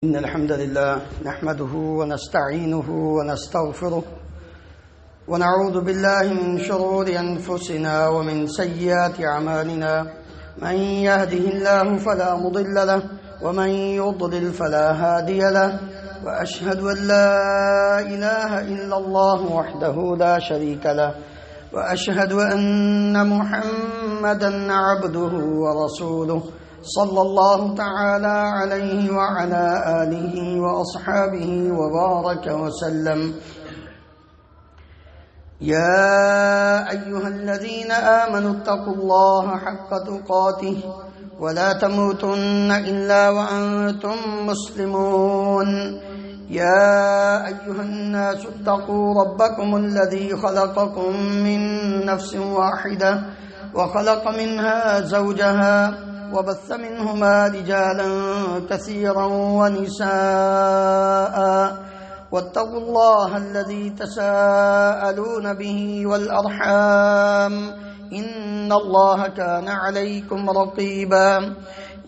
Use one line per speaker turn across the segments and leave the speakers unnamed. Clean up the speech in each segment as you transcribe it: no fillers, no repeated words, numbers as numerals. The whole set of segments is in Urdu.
إن الحمد لله نحمده ونستعينه ونستغفره ونعوذ بالله من شرور أنفسنا ومن سيئات أعمالنا من يهده الله فلا مضل له ومن يضلل فلا هادي له وأشهد أن لا إله إلا الله وحده لا شريك له وأشهد أن محمدا عبده ورسوله صلى الله تعالى عليه وعلى آله وأصحابه وبارك وسلم يا أيها الذين آمنوا اتقوا الله حق تقاته ولا تموتن إلا وأنتم مسلمون يا أيها الناس اتقوا ربكم الذي خلقكم من نفس واحدة وخلق منها زوجها وبث منهما رجالا كثيرا ونساء واتقوا الله الذي تساءلون به والأرحام إن الله كان عليكم رقيبا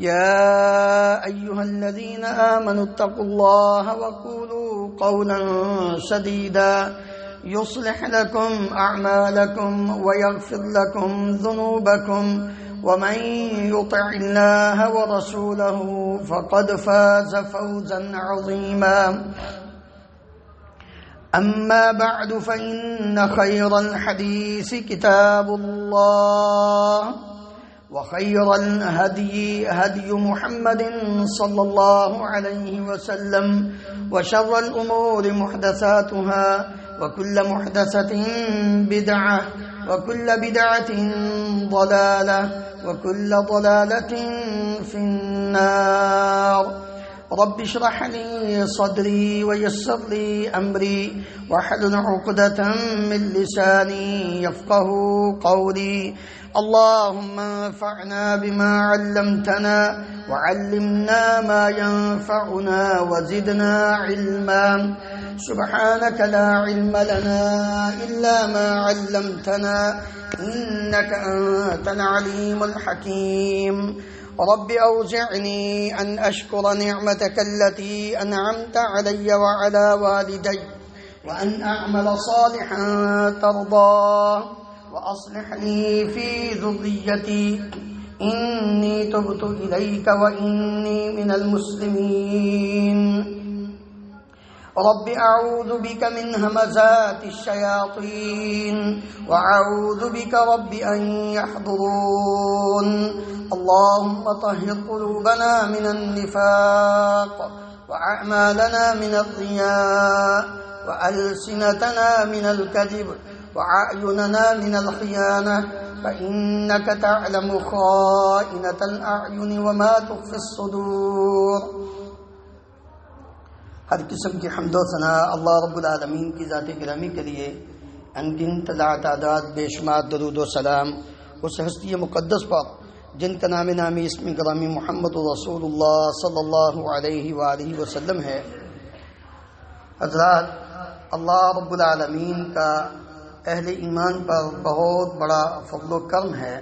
يا أيها الذين آمنوا اتقوا الله وقولوا قولا سديدا يصلح لكم أعمالكم ويغفر لكم ذنوبكم ومن يطع الله ورسوله فقد فاز فوزا عظيما أما بعد فإن خير الحديث كتاب الله وخير الهدي هدي محمد صلى الله عليه وسلم وشر الأمور محدثاتها وكل محدثة بدعة وكل بدعة ضلالة وكل ضلالة في النار رب اشرح لي صدري ويسر لي أمري واحلل عقدة من لساني يفقه قولي اللهم انفعنا بما علمتنا وعلمنا ما ينفعنا وزدنا علما سبحانك لا علم لنا إلا ما علمتنا إنك أنت العليم الحكيم رب أوزعني أن أشكر نعمتك التي أنعمت علي وعلى والدي وأن أعمل صالحا ترضاه وأصلح لي في ذريتي إني تبت إليك وإني من المسلمين رب أعوذ بك من همزات الشياطين وأعوذ بك رب أن يحضرون اللهم طهر قلوبنا من النفاق وأعمالنا من الرياء وألسنتنا من الكذب وأعيننا من الخيانة فإنك تعلم خائنة الأعين وما تخفي الصدور ہر قسم کی حمد و ثناء اللہ رب العالمین کی ذات گرامی کے لیے انگن تعداد بے شمار درود و سلام اس ہستی مقدس پر جن کا نام نامی اسم گرامی محمد رسول اللہ صلی اللہ علیہ وآلہ وسلم ہے۔ حضرات، اللہ رب العالمین کا اہل ایمان پر بہت بڑا فضل و کرم ہے۔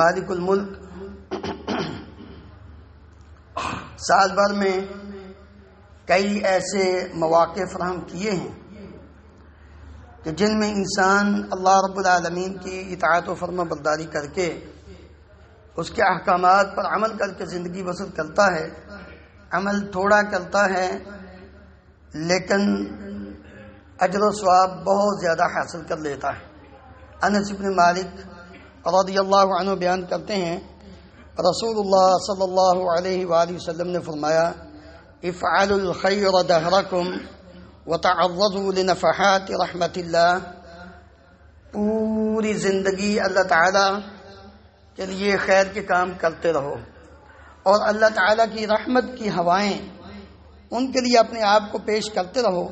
مالک الملک سال بھر میں کئی ایسے مواقع فراہم کیے ہیں کہ جن میں انسان اللہ رب العالمین کی اطاعت و فرما برداری کر کے اس کے احکامات پر عمل کر کے زندگی بسر کرتا ہے۔ عمل تھوڑا کرتا ہے لیکن اجر و ثواب بہت زیادہ حاصل کر لیتا ہے۔ انس بن مالک رضی اللہ عنہ بیان کرتے ہیں، رسول اللہ صلی اللہ علیہ وآلہ وسلم نے فرمایا، افعلوا الخیر دہرکم وتعرضوا لنفحات رحمت اللہ، پوری زندگی اللہ تعالیٰ کے لیے خیر کے کام کرتے رہو اور اللہ تعالیٰ کی رحمت کی ہوائیں ان کے لیے اپنے آپ کو پیش کرتے رہو،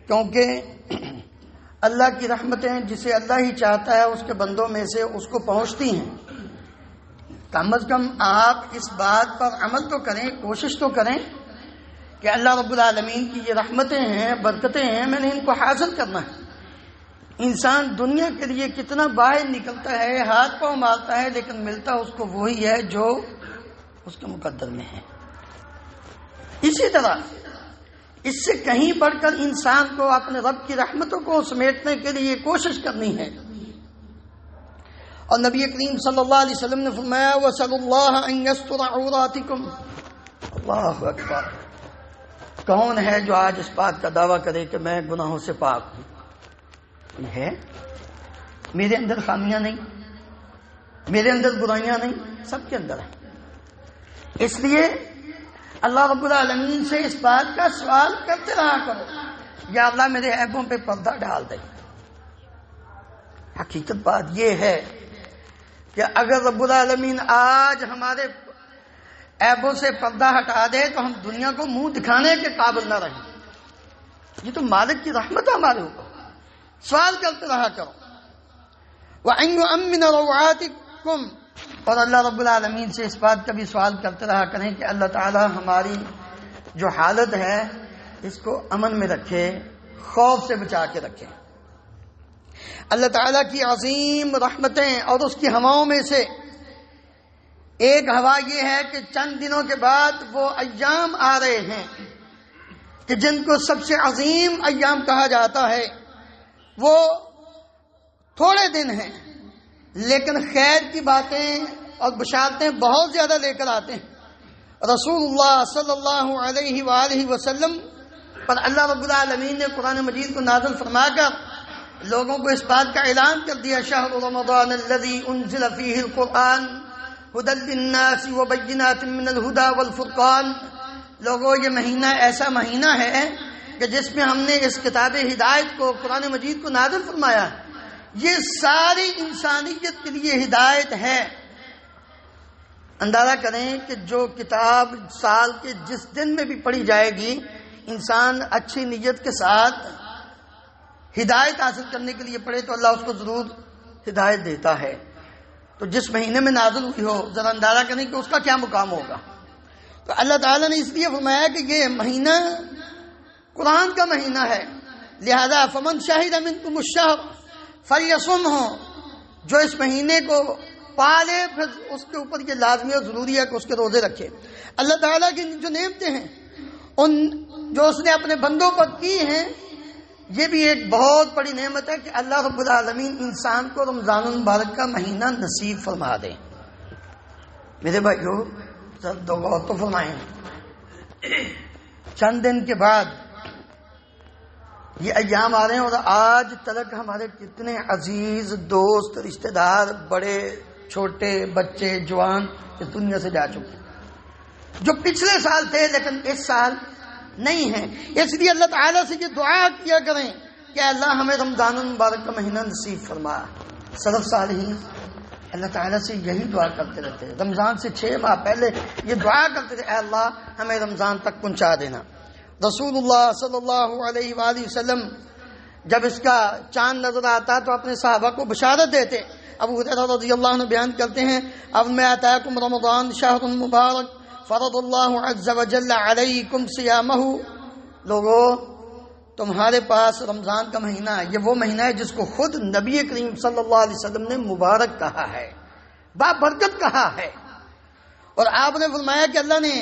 کیونکہ اللہ کی رحمتیں جسے اللہ ہی چاہتا ہے اس کے بندوں میں سے اس کو پہنچتی ہیں۔ کم از کم آپ اس بات پر عمل تو کریں، کوشش تو کریں کہ اللہ رب العالمین کی یہ رحمتیں ہیں، برکتیں ہیں، میں نے ان کو حاصل کرنا ہے۔ انسان دنیا کے لیے کتنا باہر نکلتا ہے، ہاتھ پاؤں مارتا ہے، لیکن ملتا اس کو وہی ہے جو اس کے مقدر میں ہے۔ اسی طرح اس سے کہیں بڑھ کر انسان کو اپنے رب کی رحمتوں کو سمیٹنے کے لیے کوشش کرنی ہے. اور نبی کریم صلی اللہ علیہ وسلم نے فرمایا وَصَلُوا اللَّهَ أَن يَسْتُرَ عَوْرَاتِكُمْ. اللہ اکبر. کون ہے جو آج اس بات کا دعویٰ کرے کہ میں گناہوں سے پاک ہوں؟ یہ ہے؟ میرے اندر خامیاں نہیں، میرے اندر برائیاں نہیں، سب کے اندر ہیں. اس لیے اللہ رب العالمین سے اس بات کا سوال کرتے رہا کرو، یا اللہ میرے عیبوں پہ پردہ ڈال دے. حقیقت بات یہ ہے کہ اگر رب العالمین آج ہمارے عیبوں سے پردہ ہٹا دے تو ہم دنیا کو منہ دکھانے کے قابل نہ رہیں. یہ تو مالک کی رحمت ہے ہمارے اوپر. سوال کرتے رہا کرو. وَأَن يُؤَمِّنَ رَوْعَاتِكُمْ. اور اللہ رب العالمین سے اس بات کا بھی سوال کرتے رہا کریں کہ اللہ تعالی ہماری جو حالت ہے اس کو امن میں رکھے، خوف سے بچا کے رکھے. اللہ تعالیٰ کی عظیم رحمتیں اور اس کی ہواؤں میں سے ایک ہوا یہ ہے کہ چند دنوں کے بعد وہ ایام آ رہے ہیں کہ جن کو سب سے عظیم ایام کہا جاتا ہے. وہ تھوڑے دن ہیں لیکن خیر کی باتیں اور بشارتیں بہت زیادہ لے کر آتے ہیں. رسول اللہ صلی اللہ علیہ وآلہ وسلم پر اللہ رب العالمین نے قرآن مجید کو نازل فرما کر لوگوں کو اس بات کا اعلان کر دیا شہر رمضان الذی انزل فیہ القرآن ھدی للناس وبینات من الھدی والفرقان. لوگوں یہ مہینہ ایسا مہینہ ہے کہ جس میں ہم نے اس کتاب ہدایت کو قرآن مجید کو نازل فرمایا. یہ ساری انسانیت کے لیے ہدایت ہے. اندازہ کریں کہ جو کتاب سال کے جس دن میں بھی پڑھی جائے گی انسان اچھی نیت کے ساتھ ہدایت حاصل کرنے کے لیے پڑھے تو اللہ اس کو ضرور ہدایت دیتا ہے. تو جس مہینے میں نازل ہوئی ہو ذرا اندازہ کریں کہ اس کا کیا مقام ہوگا. تو اللہ تعالیٰ نے اس لیے فرمایا کہ یہ مہینہ قرآن کا مہینہ ہے، لہذا فمن شہد منکم الشہر فلیصمہ. جو اس مہینے کو پالے پھر اس کے اوپر یہ لازمی اور ضروری ہے کہ اس کے روزے رکھے. اللہ تعالیٰ کی جو نعمتیں ہیں ان جو اس نے اپنے بندوں پر کی ہیں یہ بھی ایک بہت بڑی نعمت ہے کہ اللہ رب العالمین انسان کو رمضان المبارک کا مہینہ نصیب فرما دے. میرے بھائیو ذرا دو غور تو فرمائیں. چند دن کے بعد یہ ایام آ رہے ہیں اور آج تک ہمارے کتنے عزیز دوست رشتہ دار بڑے چھوٹے بچے جوان اس دنیا سے جا چکے جو پچھلے سال تھے لیکن اس سال نہیں ہیں. اس لیے اللہ تعالیٰ سے یہ دعا کیا کریں کہ اللہ ہمیں رمضان المبارک کا مہینہ نصیب فرما. سلف صالحین اللہ تعالیٰ سے یہی دعا کرتے رہتے ہیں. رمضان سے 6 ماہ پہلے یہ دعا کرتے تھے اے اللہ ہمیں رمضان تک پہنچا دینا. رسول اللہ صلی اللہ علیہ وآلہ وسلم جب اس کا چاند نظر آتا تو اپنے صحابہ کو بشارت دیتے. ابو ہریرہ رضی اللہ عنہ بیان کرتے ہیں اب میں آتاکم رمضان شہر مبارک فرض اللہ عز وجل علیکم صیامہ. لوگو تمہارے پاس رمضان کا مہینہ ہے، یہ وہ مہینہ ہے جس کو خود نبی کریم صلی اللہ علیہ وسلم نے مبارک کہا ہے، بابرکت کہا ہے. اور آپ نے فرمایا کہ اللہ نے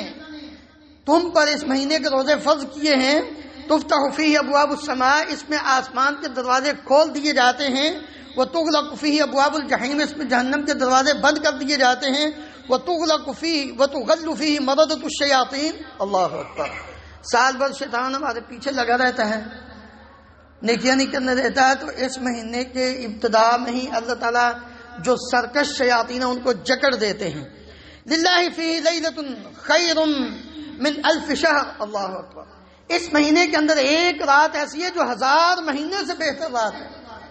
تم پر اس مہینے کے روزے فرض کیے ہیں. تفتح فیہ ابواب السماء، اس میں آسمان کے دروازے کھول دیے جاتے ہیں. وتغلق فیہ ابواب الجحیم، اس میں جہنم کے دروازے بند کر دیے جاتے ہیں. وتغلق فیہ وتغل فیہ مردۃ الشیاطین. اللہ اکبر. سال بھر شیطان ہمارے پیچھے لگا رہتا ہے، نیکیاں نہیں کرنے دیتا ہے. تو اس مہینے کے ابتدا میں ہی اللہ تعالیٰ جو سرکش شیاطین ہیں ان کو جکڑ دیتے ہیں. للہ فیہ لیلۃ خیر من الف شہر. اللہ اکبر. اس مہینے کے اندر ایک رات ایسی ہے جو 1000 مہینے سے بہتر رات ہے.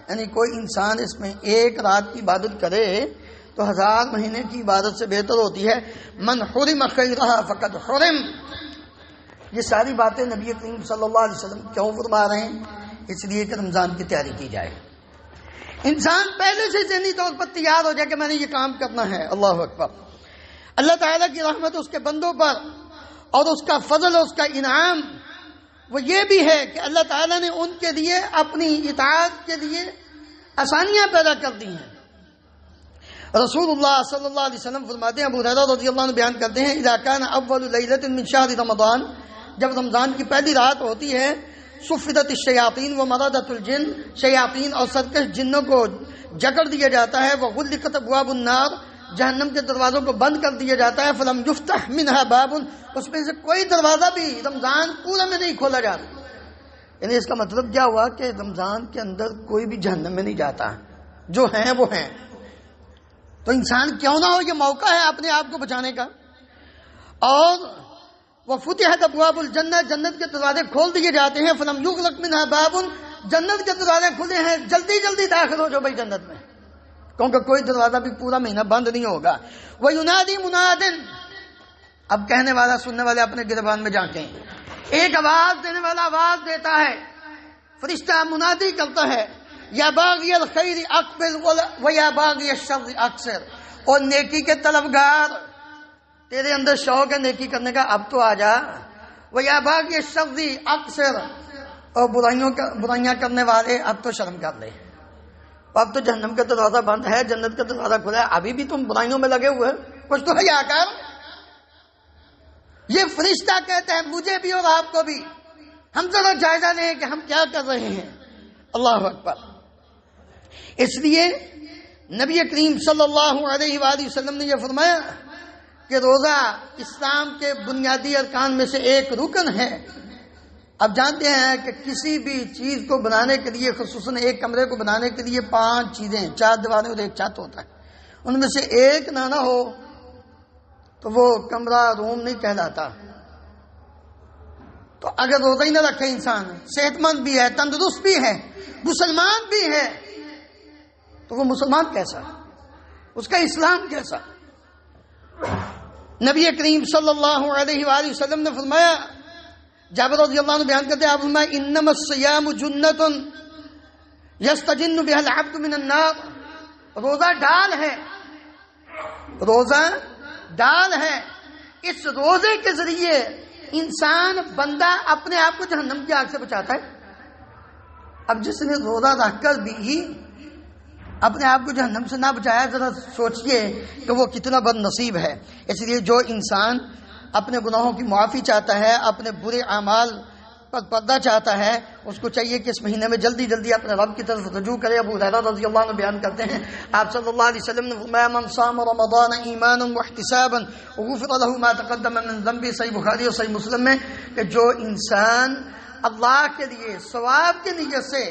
یعنی کوئی انسان اس میں ایک رات کی عبادت کرے تو 1000 مہینے کی عبادت سے بہتر ہوتی ہے. من حرم خیرہ فقد حرم. یہ ساری باتیں نبی کریم صلی اللہ علیہ وسلم کیوں فرما رہے ہیں؟ اس لیے کہ رمضان کی تیاری کی جائے، انسان پہلے سے ذہنی طور پر تیار ہو جائے کہ میں نے یہ کام کرنا ہے. اللہ اکبر. اللہ تعالیٰ کی رحمت اس کے بندوں پر اور اس کا فضل اور اس کا انعام وہ یہ بھی ہے کہ اللہ تعالیٰ نے ان کے لیے اپنی اطاعت کے لیے آسانیاں پیدا کر دی ہیں. رسول اللہ صلی اللہ علیہ وسلم فرماتے ہیں، ابو ہریرہ رضی اللہ عنہ بیان کرتے ہیں اذا کان اول لیلۃ من شہر رمضان، جب رمضان کی پہلی رات ہوتی ہے، صفدت الشیاطین و مرادت الجن، شیاطین اور سرکش جنوں کو جکڑ دیا جاتا ہے، وغلقت ابواب النار، جہنم کے دروازوں کو بند کر دیا جاتا ہے، فلم یفتح منها باب، اس میں سے کوئی دروازہ بھی رمضان پورے میں نہیں کھولا جاتا۔ یعنی اس کا مطلب کیا ہوا کہ رمضان کے اندر کوئی بھی جہنم میں نہیں جاتا، جو ہیں وہ ہیں۔ تو انسان کیوں نہ ہو، یہ موقع ہے اپنے آپ کو بچانے کا۔ اور وفتحت ابواب الجنہ، جنت کے دروازے کھول دیے جاتے ہیں، فلم یغلق منها باب، جنت کے دروازے کھلے ہیں، جلدی جلدی داخل ہو جو بھائی جنت میں، کیونکہ کوئی دروازہ بھی پورا مہینہ بند نہیں ہوگا۔ وَيُنَادِي مُنَادٍ، اب کہنے والا سننے والے اپنے گریبان میں جھانکیں، ایک آواز دینے والا آواز دیتا ہے، فرشتہ منادی کرتا ہے، یا باغی الخیر اقبل و یا باغی الشر اکثر، اور نیکی کے طلبگار، تیرے اندر شوق ہے نیکی کرنے کا، اب تو آ جا، و یا باغی الشر اکثر، اور برائیاں کرنے والے اب تو شرم کر لے، اب تو جہنم کا دروازہ بند ہے، جنت کا دروازہ کھلا ہے، ابھی بھی تم برائیوں میں لگے ہوئے، کچھ تو حیا کر۔ یہ فرشتہ کہتے ہیں مجھے بھی اور آپ کو بھی، ہم ذرا جائزہ لیں کہ ہم کیا کر رہے ہیں۔ اللہ اکبر۔ اس لیے نبی کریم صلی اللہ علیہ وآلہ وسلم نے یہ فرمایا کہ روزہ اسلام کے بنیادی ارکان میں سے ایک رکن ہے۔ اب جانتے ہیں کہ کسی بھی چیز کو بنانے کے لیے، خصوصاً ایک کمرے کو بنانے کے لیے 5 چیزیں، 4 دیواریں اور 1 چھت ہوتا ہے، ان میں سے ایک نہ ہو تو وہ کمرہ روم نہیں کہلاتا۔ تو اگر روزہ ہی نہ رکھے انسان، صحت مند بھی ہے، تندرست بھی ہے، مسلمان بھی ہے، تو وہ مسلمان کیسا، اس کا اسلام کیسا؟ نبی کریم صلی اللہ علیہ وآلہ وسلم نے فرمایا، جابر رضی اللہ عنہ بیان کرتے ہیں، آپ فرمایا انما الصیام جنۃ یستجن بها العبد من النار، روزہ ڈال ہے، روزہ ڈال ہے، اس روزے کے ذریعے انسان بندہ اپنے آپ کو جہنم کی آگ سے بچاتا ہے۔ اب جس نے روزہ رکھ کر بھی اپنے آپ کو جہنم سے نہ بچایا، ذرا سوچئے کہ وہ کتنا بد نصیب ہے۔ اس لیے جو انسان اپنے گناہوں کی معافی چاہتا ہے، اپنے برے اعمال پر پردہ چاہتا ہے، اس کو چاہیے کہ اس مہینے میں جلدی جلدی اپنے رب کی طرف رجوع کرے۔ ابو ہریرہ رضی اللہ عنہ بیان کرتے ہیں، آپ صلی اللہ علیہ وسلم نے فرمایا من صام رمضان ایمانا واحتسابا غفر له ما تقدم من ذنبه، صحیح بخاری اور صحیح مسلم میں، کہ جو انسان اللہ کے لیے ثواب کی نیت سے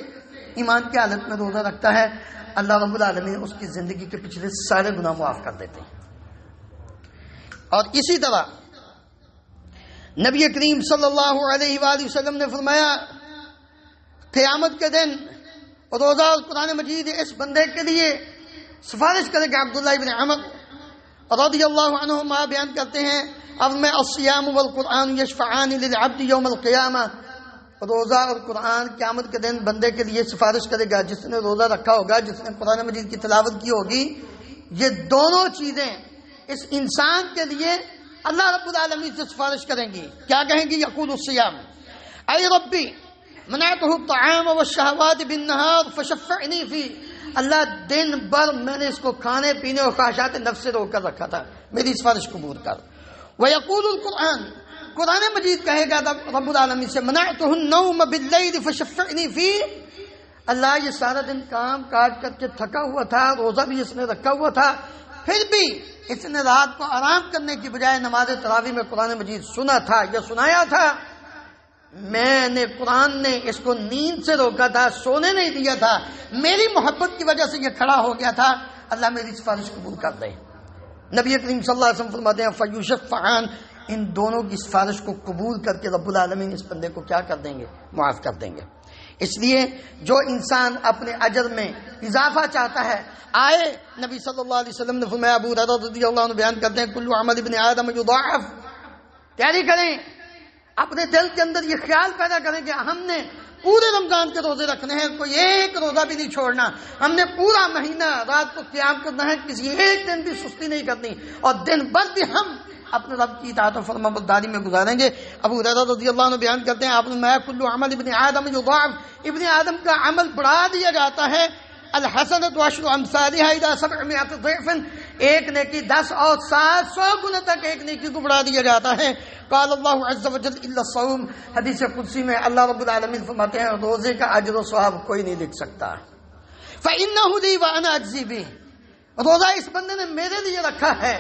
ایمان کی حالت میں روزہ رکھتا ہے، اللہ رب العالمین اس کی زندگی کے پچھلے سارے گناہ معاف کر دیتے ہیں۔ اور اسی طرح نبی کریم صلی اللہ علیہ وآلہ وسلم نے فرمایا قیامت کے دن روزہ اور قرآن مجید اس بندے کے لیے سفارش کرے گا۔ عبداللہ ابن عمر رضی اللہ عنہما بیان کرتے ہیں، اب میں الصیام والقرآن یشفعان للعبد یوم القیامہ، روزہ اور قرآن قیامت کے دن بندے کے لیے سفارش کرے گا، جس نے روزہ رکھا ہوگا، جس نے قرآن مجید کی تلاوت کی ہوگی، یہ دونوں چیزیں اس انسان کے لیے اللہ رب العالمین سے سفارش کریں گی۔ کیا کہیں گی؟ یقول الصیام اے ربی منعته الطعام والشہوات بالنہار فشفعنی فی، اللہ دن بھر میں نے اس کو کھانے پینے اور خواہشات نفس سے روک کر رکھا تھا، میری سفارش قبول کر۔ ویقول القرآن، قرآن مجید کہے گا رب العالمین سے منعته النوم باللیل فشفعنی فی، اللہ یہ سارا دن کام کاج کر کے تھکا ہوا تھا، روزہ بھی اس نے رکھا ہوا تھا، پھر بھی اس نے رات کو آرام کرنے کی بجائے نماز تراویح میں قرآن مجید سنا تھا یا سنایا تھا، میں نے قرآن نے اس کو نیند سے روکا تھا، سونے نہیں دیا تھا، میری محبت کی وجہ سے یہ کھڑا ہو گیا تھا، اللہ میری سفارش قبول کر دے۔ نبی کریم صلی اللہ علیہ وسلم فرماتے ہیں فیشفعان، ان دونوں کی سفارش کو قبول کر کے رب العالمین اس بندے کو کیا کر دیں گے؟ معاف کر دیں گے۔ اس لیے جو انسان اپنے اجر میں اضافہ چاہتا ہے، آئے نبی صلی اللہ علیہ وسلم نے فرمایا، ابو ہریرہ رضی اللہ عنہ بیان کرتے ہیں کل عمل ابن آدم یضاعف، تیاری کریں، اپنے دل کے اندر یہ خیال پیدا کریں کہ ہم نے پورے رمضان کے روزے رکھنے ہیں، کوئی ایک روزہ بھی نہیں چھوڑنا، ہم نے پورا مہینہ رات کو قیام کرنا ہے، کسی ایک دن بھی سستی نہیں کرنی، اور دن بھر بھی ہم اپنے رب کی اطاعت و فرما برداری میں گزاریں گے۔ ابو ہریرہ رضی اللہ عنہ بیان کرتے ہیں، آپ نے میں کل عمل ابن آدم یضاعف، ابن آدم کا عمل بڑھا دیا جاتا ہے، الحسنۃ وعشر امثالها الی 700 ضعف، ایک نیکی 10 اور 700 گنا تک ایک نیکی کو بڑھا دیا جاتا ہے۔ قال اللہ عز وجل الا الصوم، حدیث قدسی میں اللہ رب العالمین فرماتے ہیں روزے کا اجر و ثواب کوئی نہیں لکھ سکتا۔ فإنه لي وأنا أجزي به، روزہ اس بندے نے میرے لیے رکھا ہے،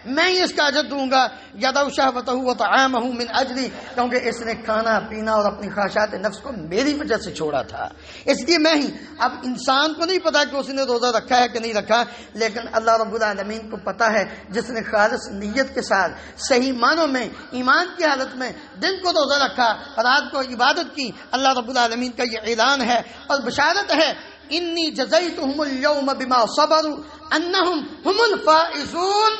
میں ہی اس کا اجر دوں گا۔ یدع شہوتہ وطعامہ من اجلی، کیونکہ اس نے کھانا پینا اور اپنی خواہشات نفس کو میری وجہ سے چھوڑا تھا، اس لیے میں ہی۔ اب انسان کو نہیں پتا کہ اس نے روزہ رکھا ہے کہ نہیں رکھا، لیکن اللہ رب العالمین کو پتا ہے۔ جس نے خالص نیت کے ساتھ صحیح معنوں میں ایمان کی حالت میں دن کو روزہ رکھا، رات کو عبادت کی، اللہ رب العالمین کا یہ اعلان ہے اور بشارت ہے، انی جزیتہم اليوم بما صبروا انہم هم الفائزون۔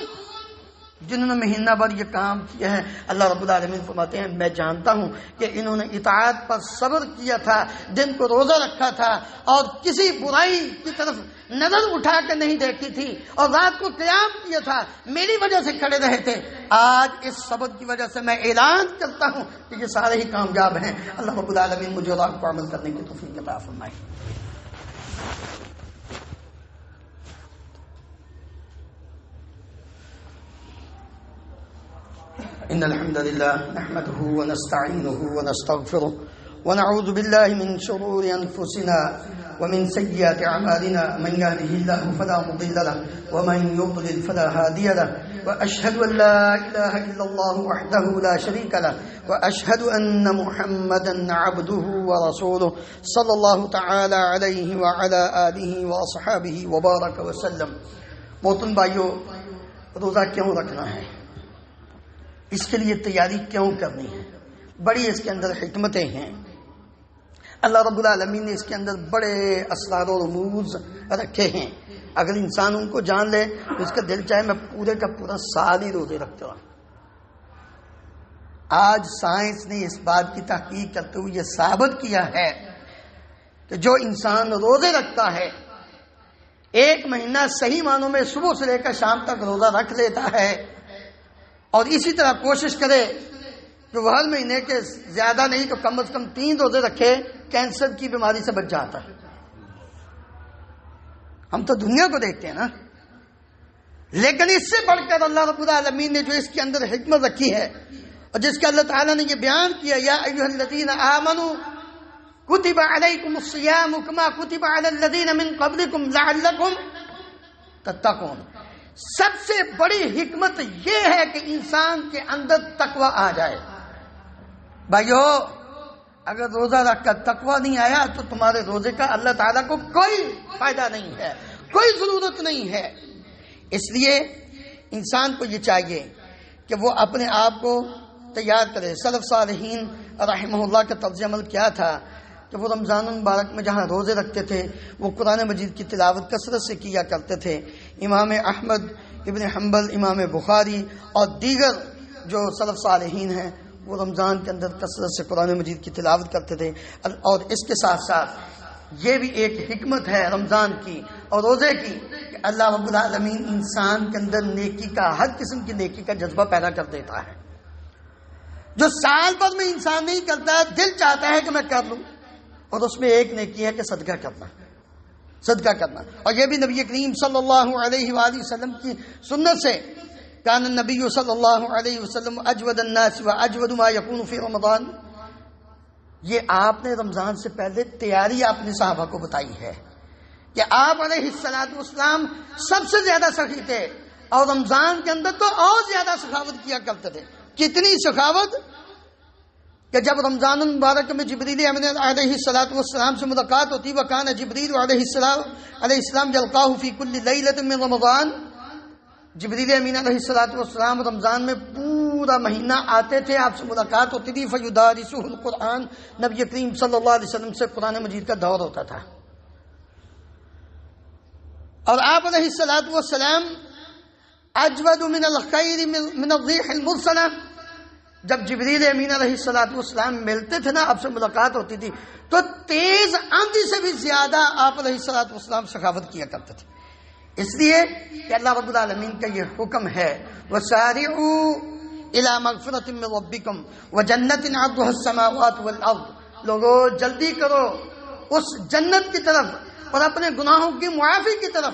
جنہوں نے مہینہ بھر یہ کام کیا ہے، اللہ رب العالمین فرماتے ہیں میں جانتا ہوں کہ انہوں نے اطاعت پر صبر کیا تھا، دن کو روزہ رکھا تھا اور کسی برائی کی طرف نظر اٹھا کے نہیں دیکھی تھی، اور رات کو قیام کیا تھا، میری وجہ سے کھڑے رہے تھے۔ آج اس صبر کی وجہ سے میں اعلان کرتا ہوں کہ یہ سارے ہی کامیاب ہیں۔ اللہ رب العالمین مجھے اور آپ کو عمل کرنے کی توفیق عطا فرمائے۔ إن الحمد لله نحمده ونستعينه ونستغفره ونعوذ بالله من شرور أنفسنا ومن سيئات أعمالنا، من يهده الله فلا مضل له ومن يضلل فلا هادي له، وأشهد أن لا إله إلا الله وحده لا شريك له، وأشهد أن محمدا عبده ورسوله صلى الله تعالى عليه وعلى آله وأصحابه وبارك وسلم۔ محترم بھائیو، روزہ کیوں رکھنا ہے، اس کے لیے تیاری کیوں کرنی ہے، بڑی اس کے اندر حکمتیں ہیں۔ اللہ رب العالمین نے اس کے اندر بڑے اسرار و رموز رکھے ہیں۔ اگر انسان ان کو جان لے تو اس کا دل چاہے میں پورے کا پورا سال ہی روزے رکھتا ہوں۔ آج سائنس نے اس بات کی تحقیق کرتے ہوئے یہ ثابت کیا ہے کہ جو انسان روزے رکھتا ہے، ایک مہینہ صحیح معنوں میں صبح سے لے کر شام تک روزہ رکھ لیتا ہے، اور اسی طرح کوشش کرے کہ وہ ہر مہینے کے زیادہ نہیں تو کم از کم 3 روزے رکھے، کینسر کی بیماری سے بچ جاتا ہے۔ ہم تو دنیا کو دیکھتے ہیں نا، لیکن اس سے بڑھ کر اللہ رب العالمین نے جو اس کے اندر حکمت رکھی ہے اور جس کا اللہ تعالیٰ نے یہ بیان کیا، یا ایھا الذین آمنوا کتب علیکم الصیام کما کتب علی الذین من قبلکم لعلکم تتقون۔ سب سے بڑی حکمت یہ ہے کہ انسان کے اندر تقوی آ جائے۔ بھائیو، اگر روزہ رکھ کر تقوی نہیں آیا تو تمہارے روزے کا اللہ تعالیٰ کو کوئی فائدہ نہیں ہے، کوئی ضرورت نہیں ہے۔ اس لیے انسان کو یہ چاہیے کہ وہ اپنے آپ کو تیار کرے۔ سلف صالحین رحمہ اللہ کا طرز عمل کیا تھا کہ وہ رمضان المبارک میں جہاں روزے رکھتے تھے وہ قرآن مجید کی تلاوت کثرت سے کیا کرتے تھے۔ امام احمد ابن حنبل، امام بخاری اور دیگر جو سلف صالحین ہیں وہ رمضان کے اندر کثرت سے قرآن مجید کی تلاوت کرتے تھے۔ اور اس کے ساتھ ساتھ یہ بھی ایک حکمت ہے رمضان کی اور روزے کی کہ اللہ رب العالمین انسان کے اندر نیکی کا، ہر قسم کی نیکی کا جذبہ پیدا کر دیتا ہے۔ جو سال بھر میں انسان نہیں کرتا ہے، دل چاہتا ہے کہ میں کر لوں، اور اس میں ایک نیکی ہے کہ صدقہ کرنا، صدقہ کرنا۔ اور یہ بھی نبی کریم صلی اللہ علیہ وآلہ وسلم کی سنت سے، کان النبی صلی اللہ علیہ وسلم اجود الناس واجود ما یکون فی رمضان، یہ آپ نے رمضان سے پہلے تیاری آپ نے صحابہ کو بتائی ہے کہ آپ علیہ السلام سب سے زیادہ سخی تھے، اور رمضان کے اندر تو اور زیادہ سخاوت کیا کرتے تھے۔ کتنی سخاوت کہ جب رمضان المبارک میں جبریل امین علیہ السلام سے ملاقات ہوتی، وکان جبریل علیہ السلام یلقاہ فی کل لیلۃ من رمضان، جبریل امین علیہ السلام رمضان میں پورا مہینہ آتے تھے، آپ سے ملاقات ہوتی تھی۔ فیدارسہ القرآن، نبی کریم صلی اللہ علیہ وسلم سے قرآن مجید کا دور ہوتا تھا، اور آپ علیہ السلام اجود من الخیر من الريح المرسلہ، جب جبریل امین علیہ السلام ملتے تھے نا، آپ سے ملاقات ہوتی تھی، تو تیز آندھی سے بھی زیادہ آپ علیہ السلام سخاوت کیا کرتے تھے۔ اس لیے کہ اللہ رب العالمین کا یہ حکم ہے، وَسَارِعُوا إِلَى مَغْفِرَةٍ مِّن رَبِّكُمْ وَجَنَّةٍ عَرْضُهَا السَّمَاوَاتُ وَالْأَرْضُ، لوگو جلدی کرو اس جنت کی طرف اور اپنے گناہوں کی معافی کی طرف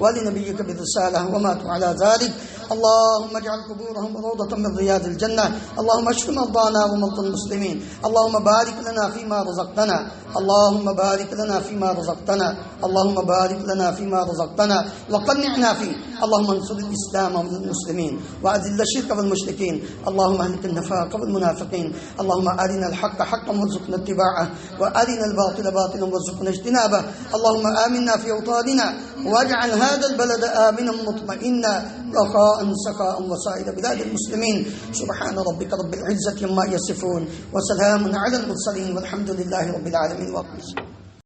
ولنبيك بالرسالة وماتوا على ذلك. اللهم اجعل قبورهم روضة من رياض الجنة. اللهم اشف مرضانا ومرضى المسلمين. اللهم بارك لنا فيما رزقتنا. اللهم بارك لنا فيما رزقتنا. اللهم بارك لنا فيما رزقتنا وقنعنا فيه. اللهم انصر الإسلام والمسلمين وأذل الشرك والمشركين. اللهم اهلك النفاق والمنافقين. اللهم أرنا الحق حقا وارزقنا اتباعه وأرنا الباطل باطلا وارزقنا اجتنابه. اللهم آمنا في أوطاننا واجعل هذا البلد آمنا مطمئنا رخاء سخاء وسائر بلاد المسلمين. سبحان ربك رب العزة عما يصفون وسلام على المرسلين والحمد لله رب العالمين.